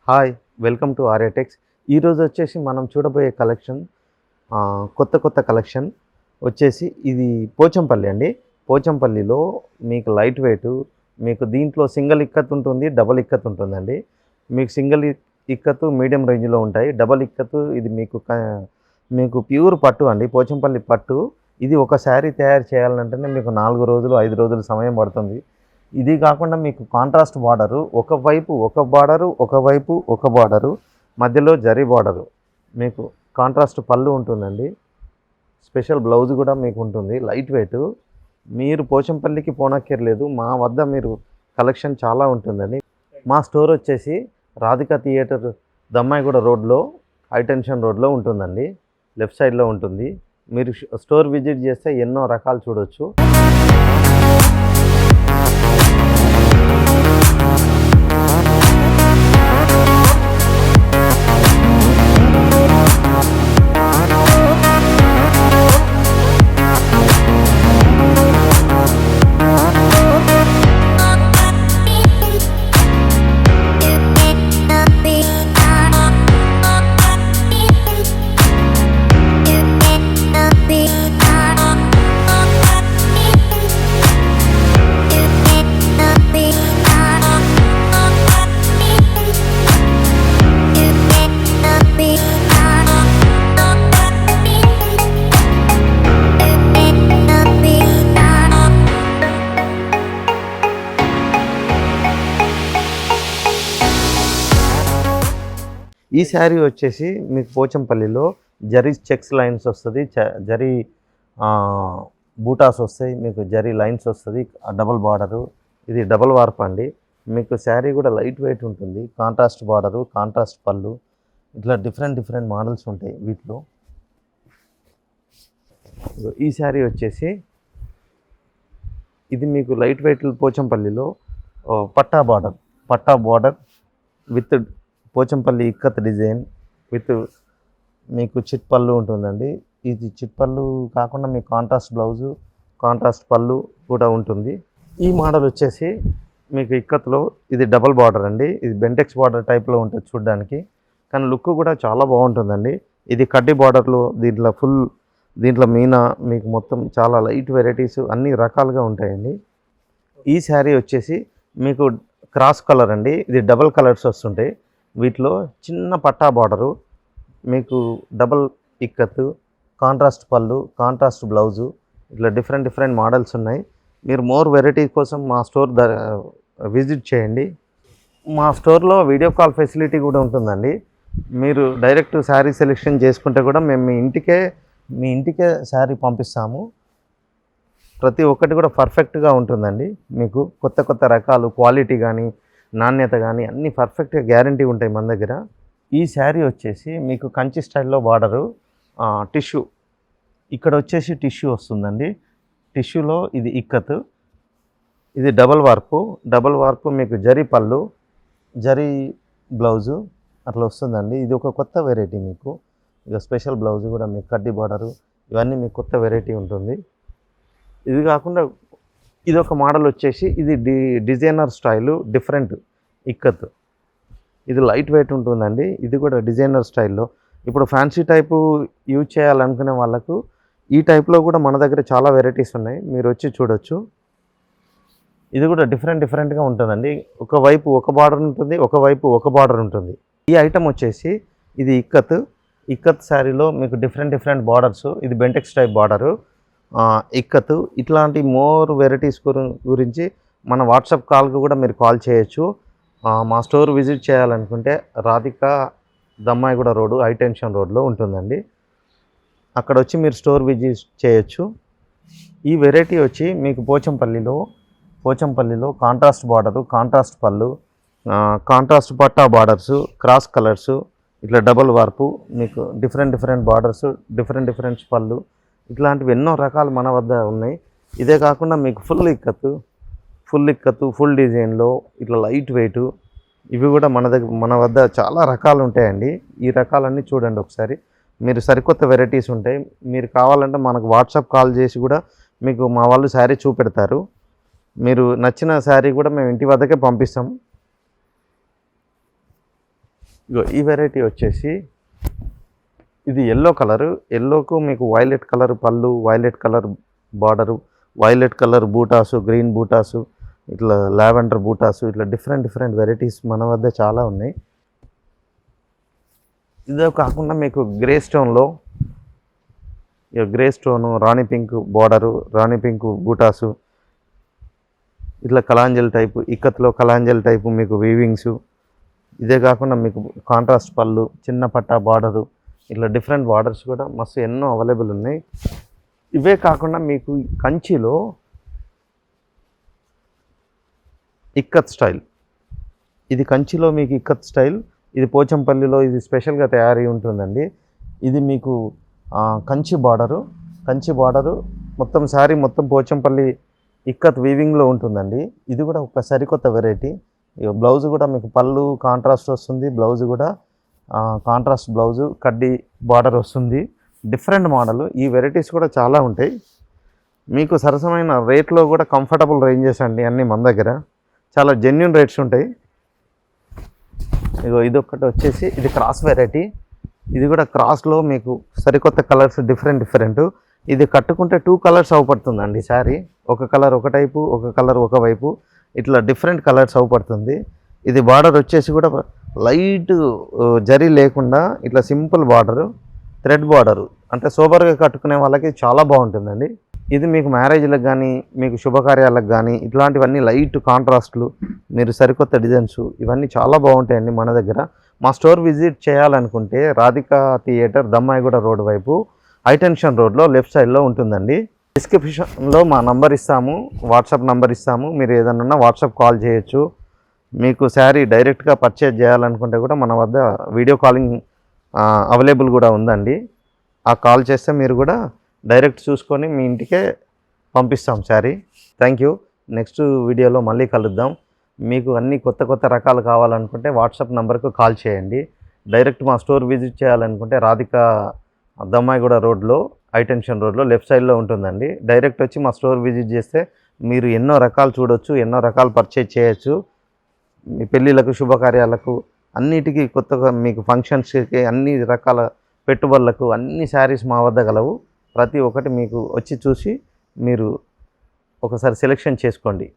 Hi welcome to ఆర్యాటెక్స్. ఈరోజు వచ్చేసి మనం చూడబోయే కలెక్షన్ కొత్త కలెక్షన్ వచ్చేసి ఇది పోచంపల్లి అండి. పోచంపల్లిలో మీకు లైట్ వెయిట్, మీకు దీంట్లో సింగిల్ ఇక్కత్ ఉంటుంది, డబల్ ఇక్కత్ ఉంటుందండి. మీకు సింగిల్ ఇక్కత్ మీడియం రేంజ్లో ఉంటాయి. డబల్ ఇక్కత్ ఇది మీకు ప్యూర్ పట్టు అండి, పోచంపల్లి పట్టు. ఇది ఒక శారీ తయారు చేయాలంటేనే మీకు 4 రోజులు 5 రోజులు సమయం పడుతుంది. ఇది కాకుండా మీకు కాంట్రాస్ట్ బార్డరు, ఒకవైపు ఒక బార్డరు, ఒకవైపు ఒక బార్డరు, మధ్యలో జరీ బార్డరు, మీకు కాంట్రాస్ట్ పళ్ళు ఉంటుందండి. స్పెషల్ బ్లౌజ్ కూడా మీకు ఉంటుంది. Light weight. మీరు పోచంపల్లికి పోనక్కర్లేదు, మా వద్ద మీరు కలెక్షన్ చాలా ఉంటుందండి. మా స్టోర్ వచ్చేసి రాధికా థియేటర్, దమ్మాయిగూడ రోడ్లో, హైటెన్షన్ రోడ్లో ఉంటుందండి. లెఫ్ట్ సైడ్లో ఉంటుంది. మీరు స్టోర్ విజిట్ చేస్తే ఎన్నో రకాలు చూడొచ్చు. ఈ శారీ వచ్చేసి మీకు పోచంపల్లిలో జరీ చెక్స్ లైన్స్ వస్తుంది, జరీ బూటాస్ వస్తాయి, మీకు జరీ లైన్స్ వస్తుంది, డబల్ బార్డరు. ఇది డబల్ వార్ప్ అండి. మీకు శారీ కూడా లైట్ వెయిట్ ఉంటుంది. కాంట్రాస్ట్ బార్డరు, కాంట్రాస్ట్ పళ్ళు, ఇట్లా డిఫరెంట్ మోడల్స్ ఉంటాయి వీటిలో. ఈ శారీ వచ్చేసి ఇది మీకు లైట్ వెయిట్ పోచంపల్లిలో పట్టా border with Pochampally ikat design with మీకు చిట్ పళ్ళు ఉంటుందండి. ఇది చిట్ పళ్ళు కాకుండా మీకు కాంట్రాస్ట్ బ్లౌజు, కాంట్రాస్ట్ పళ్ళు కూడా ఉంటుంది. ఈ మోడల్ వచ్చేసి మీకు ఇక్కత్లో ఇది డబల్ బార్డర్ అండి. ఇది బెంటెక్స్ బార్డర్ టైప్లో ఉంటుంది చూడడానికి, కానీ లుక్ కూడా చాలా బాగుంటుందండి. ఇది కడ్డీ బార్డర్లో, దీంట్లో మీనా, మీకు మొత్తం చాలా లైట్ వెరైటీస్ అన్ని రకాలుగా ఉంటాయండి. ఈ శారీ వచ్చేసి మీకు క్రాస్ కలర్ అండి. ఇది డబల్ కలర్స్ వస్తుంటాయి. వీటిలో చిన్న పట్టా బార్డరు, మీకు డబల్ ఇక్కత్, కాంట్రాస్ట్ పళ్ళు, కాంట్రాస్ట్ బ్లౌజు, ఇట్లా డిఫరెంట్ మోడల్స్ ఉన్నాయి. మీరు మోర్ వెరైటీ కోసం మా స్టోర్ విజిట్ చేయండి. మా స్టోర్లో వీడియో కాల్ ఫెసిలిటీ కూడా ఉంటుందండి. మీరు డైరెక్ట్ శారీ సెలెక్షన్ చేసుకుంటే కూడా మేము మీ ఇంటికే శారీ పంపిస్తాము. ప్రతి ఒక్కటి కూడా పర్ఫెక్ట్గా ఉంటుందండి. మీకు కొత్త రకాలు, క్వాలిటీ కానీ నాణ్యత కానీ అన్నీ పర్ఫెక్ట్గా గ్యారంటీ ఉంటాయి మన దగ్గర. ఈ శారీ వచ్చేసి మీకు కంచి స్టైల్లో బార్డరు, టిష్యూ, ఇక్కడ వచ్చేసి టిష్యూ వస్తుందండి. టిష్యూలో ఇది ఇక్కత్, ఇది డబల్ వార్పు, మీకు జరీ పళ్ళు, జరీ బ్లౌజు అట్లా వస్తుందండి. ఇది ఒక కొత్త వెరైటీ. మీకు ఇక స్పెషల్ బ్లౌజ్ కూడా మీకు కడ్డీ బార్డరు, ఇవన్నీ మీకు కొత్త వెరైటీ ఉంటుంది. ఇది కాకుండా ఇది ఒక మోడల్ వచ్చేసి ఇది డిజైనర్ స్టైలు, డిఫరెంట్ ఇక్కత్. ఇది లైట్ వెయిట్ ఉంటుందండి. ఇది కూడా డిజైనర్ స్టైల్లో. ఇప్పుడు ఫ్యాన్సీ టైపు యూజ్ చేయాలనుకునే వాళ్ళకు ఈ టైప్లో కూడా మన దగ్గర చాలా వెరైటీస్ ఉన్నాయి, మీరు వచ్చి చూడొచ్చు. ఇది కూడా డిఫరెంట్గా ఉంటుందండి. ఒకవైపు ఒక బార్డర్ ఉంటుంది, ఒకవైపు ఒక బార్డర్ ఉంటుంది. ఈ ఐటమ్ వచ్చేసి ఇది ఇక్కత్ శారీలో మీకు డిఫరెంట్ బార్డర్స్. ఇది బెంటెక్స్ టైప్ బార్డరు, ఇక్కత్. ఇట్లాంటి మోర్ వెరైటీస్ గురించి మన వాట్సాప్ కాల్కి కూడా మీరు కాల్ చేయొచ్చు. మా స్టోర్ విజిట్ చేయాలనుకుంటే రాధికా దమ్మాయిగూడ రోడ్డు, హైటెన్షన్ రోడ్లో ఉంటుందండి. అక్కడ వచ్చి మీరు స్టోర్ విజిట్ చేయొచ్చు. ఈ వెరైటీ వచ్చి మీకు పోచంపల్లిలో కాంట్రాస్ట్ బార్డరు, కాంట్రాస్ట్ పళ్ళు, కాంట్రాస్ట్ పట్టా బార్డర్సు, క్రాస్ కలర్సు, ఇట్లా డబల్ వార్పు, మీకు డిఫరెంట్ బార్డర్సు, డిఫరెంట్ పళ్ళు, ఇట్లాంటివి ఎన్నో రకాలు మన వద్ద ఉన్నాయి. ఇదే కాకుండా మీకు ఫుల్ ఇక్కత్, ఫుల్ డిజైన్లో ఇట్లా లైట్ వెయిట్, ఇవి కూడా మన వద్ద చాలా రకాలు ఉంటాయండి. ఈ రకాలన్నీ చూడండి ఒకసారి. మీరు సరికొత్త వెరైటీస్ ఉంటాయి. మీరు కావాలంటే మనకు వాట్సాప్ కాల్ చేసి కూడా మీకు మా వాళ్ళు శారీ చూపెడతారు. మీరు నచ్చిన శారీ కూడా మేము ఇంటి వద్దకే పంపిస్తాం. ఇగో ఈ వెరైటీ వచ్చేసి ఇది ఎల్లో కలరు, ఎల్లోకు మీకు వైలెట్ కలర్ పళ్ళు, violet colour border, violet colour బూటాసు, గ్రీన్ బూటాసు, ఇట్లా లావెండర్ బూటాసు, ఇట్లా డిఫరెంట్ వెరైటీస్ మన వద్ద చాలా ఉన్నాయి. ఇదే కాకుండా మీకు గ్రే స్టోన్లో గ్రే స్టోను, రాణి పింక్ బార్డరు, రాణి పింక్ బూటాసు, ఇట్లా కలాంజల్ టైపు, ఇక్కత్లో కలాంజల్ టైపు మీకు వీవింగ్స్. ఇదే కాకుండా మీకు కాంట్రాస్ట్ పళ్ళు, చిన్న పట్టా బార్డరు, ఇట్లా డిఫరెంట్ బార్డర్స్ కూడా మస్తు ఎన్నో అవైలబుల్ ఉన్నాయి. ఇవే కాకుండా మీకు కంచిలో ఇక్కత్ స్టైల్, ఇది కంచిలో మీకు ఇక్కత్ స్టైల్, ఇది పోచంపల్లిలో ఇది స్పెషల్గా తయారీ ఉంటుందండి. ఇది మీకు కంచి బార్డరు మొత్తం శారీ మొత్తం పోచంపల్లి ఇక్కత్ వీవింగ్లో ఉంటుందండి. ఇది కూడా ఒక సరికొత్త వెరైటీ. బ్లౌజ్ కూడా మీకు పళ్ళు కాంట్రాస్ట్ వస్తుంది, బ్లౌజ్ కూడా కాంట్రాస్ట్ బ్లౌజు, కడ్డీ బార్డర్ వస్తుంది. Different model. ఈ వెరైటీస్ కూడా చాలా ఉంటాయి. మీకు సరసమైన రేట్లో కూడా కంఫర్టబుల్ రేంజెస్ అండి అన్నీ మన దగ్గర. చాలా జెన్యున్ రేట్స్ ఉంటాయి. ఇగో ఇది ఒకటి వచ్చేసి ఇది క్రాస్ వెరైటీ. ఇది కూడా క్రాస్లో మీకు సరికొత్త కలర్స్ డిఫరెంట్. ఇది కట్టుకుంటే 2 కలర్స్ అవపడుతుందండి శారీ. ఒక కలర్ ఒక టైపు, ఒక కలర్ ఒకవైపు, ఇట్లా డిఫరెంట్ కలర్స్ అవపడుతుంది. ఇది బార్డర్ వచ్చేసి కూడా లైట్ జరీ లేకుండా ఇట్లా సింపుల్ బార్డరు, థ్రెడ్ బార్డరు, అంటే సోబర్గా కట్టుకునే వాళ్ళకి చాలా బాగుంటుందండి. ఇది మీకు మ్యారేజ్లకు కానీ, మీకు శుభకార్యాలకు కానీ ఇట్లాంటివన్నీ లైట్ కాంట్రాస్ట్లు, మీరు సరికొత్త డిజైన్స్ ఇవన్నీ చాలా బాగుంటాయండి మన దగ్గర. మా స్టోర్ విజిట్ చేయాలనుకుంటే రాధికా థియేటర్, దమ్మాయిగూడ రోడ్ వైపు హైటెన్షన్ రోడ్లో లెఫ్ట్ సైడ్లో ఉంటుందండి. డిస్క్రిప్షన్లో మా నంబర్ ఇస్తాము, వాట్సాప్ నంబర్ ఇస్తాము. మీరు ఏదన్నా వాట్సాప్ కాల్ చేయొచ్చు. మీకు శారీ డైరెక్ట్గా పర్చేజ్ చేయాలనుకుంటే కూడా మన వద్ద వీడియో కాలింగ్ అవైలబుల్ కూడా ఉందండి. ఆ కాల్ చేస్తే మీరు కూడా డైరెక్ట్ చూసుకొని మీ ఇంటికే పంపిస్తాం శారీ. Thank you. నెక్స్ట్ వీడియోలో మళ్ళీ కలుద్దాం. మీకు అన్ని కొత్త రకాలు కావాలనుకుంటే వాట్సాప్ నెంబర్కు కాల్ చేయండి. డైరెక్ట్ మా స్టోర్ విజిట్ చేయాలనుకుంటే రాధికా దమ్మాయిగూడ రోడ్లో, హైటెన్షన్ రోడ్లో లెఫ్ట్ సైడ్లో ఉంటుందండి. డైరెక్ట్ వచ్చి మా స్టోర్ విజిట్ చేస్తే మీరు ఎన్నో రకాలు చూడొచ్చు, ఎన్నో రకాలు పర్చేజ్ చేయొచ్చు. మీ పెళ్ళిళ్ళకు, శుభకార్యాలకు, అన్నిటికీ కొత్తగా మీకు ఫంక్షన్స్కి, అన్ని రకాల పెట్టుబడులకు అన్ని శారీస్ మా వద్ద గలవు. ప్రతి ఒక్కటి మీకు వచ్చి చూసి మీరు ఒకసారి సెలెక్షన్ చేసుకోండి.